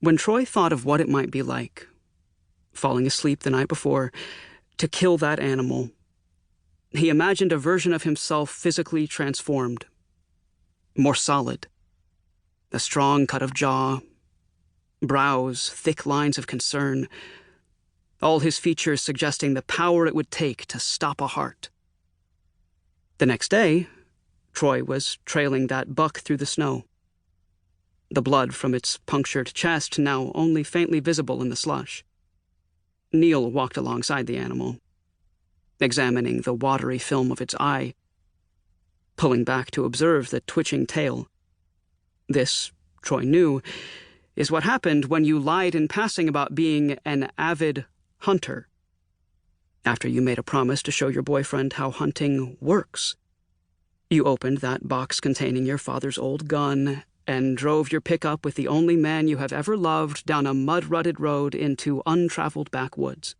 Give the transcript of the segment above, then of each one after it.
When Troy thought of what it might be like, falling asleep the night before, to kill that animal, he imagined a version of himself physically transformed, more solid, a strong cut of jaw, brows, thick lines of concern, all his features suggesting the power it would take to stop a heart. The next day, Troy was trailing that buck through the snow, the blood from its punctured chest now only faintly visible in the slush. Neil walked alongside the animal, examining the watery film of its eye, pulling back to observe the twitching tail. This, Troy knew, is what happened when you lied in passing about being an avid hunter, after you made a promise to show your boyfriend how hunting works. You opened that box containing your father's old gun and drove your pickup with the only man you have ever loved down a mud-rutted road into untraveled backwoods.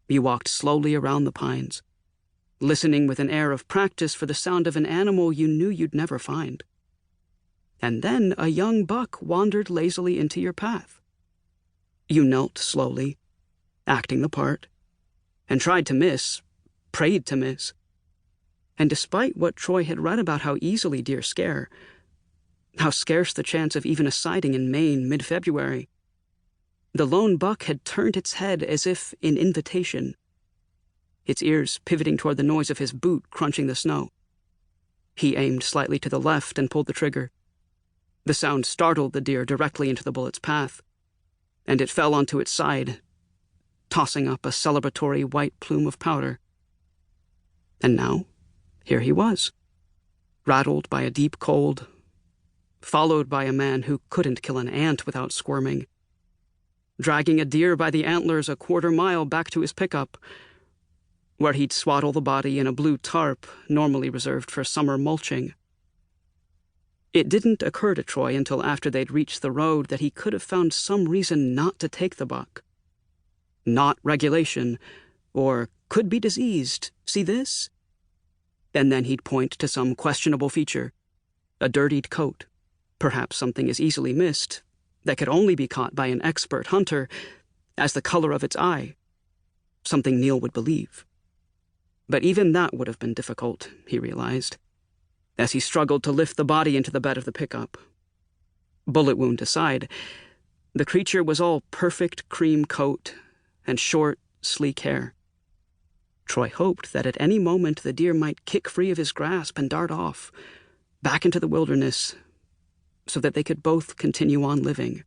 You walked slowly around the pines, listening with an air of practice for the sound of an animal you knew you'd never find. And then a young buck wandered lazily into your path. You knelt slowly, acting the part, and tried to miss, prayed to miss. And despite what Troy had read about how easily deer scare, how scarce the chance of even a sighting in Maine mid-February, the lone buck had turned its head as if in invitation, its ears pivoting toward the noise of his boot crunching the snow. He aimed slightly to the left and pulled the trigger. The sound startled the deer directly into the bullet's path, and it fell onto its side, tossing up a celebratory white plume of powder. And now, here he was, rattled by a deep cold, followed by a man who couldn't kill an ant without squirming, dragging a deer by the antlers a quarter-mile back to his pickup, where he'd swaddle the body in a blue tarp normally reserved for summer mulching. It didn't occur to Troy until after they'd reached the road that he could have found some reason not to take the buck. Not regulation, or could be diseased, see this? And then he'd point to some questionable feature, a dirtied coat, perhaps something as easily missed, that could only be caught by an expert hunter, as the color of its eye, something Neil would believe. But even that would have been difficult, he realized, as he struggled to lift the body into the bed of the pickup. Bullet wound aside, the creature was all perfect cream coat and short, sleek hair. Troy hoped that at any moment the deer might kick free of his grasp and dart off, back into the wilderness, so that they could both continue on living.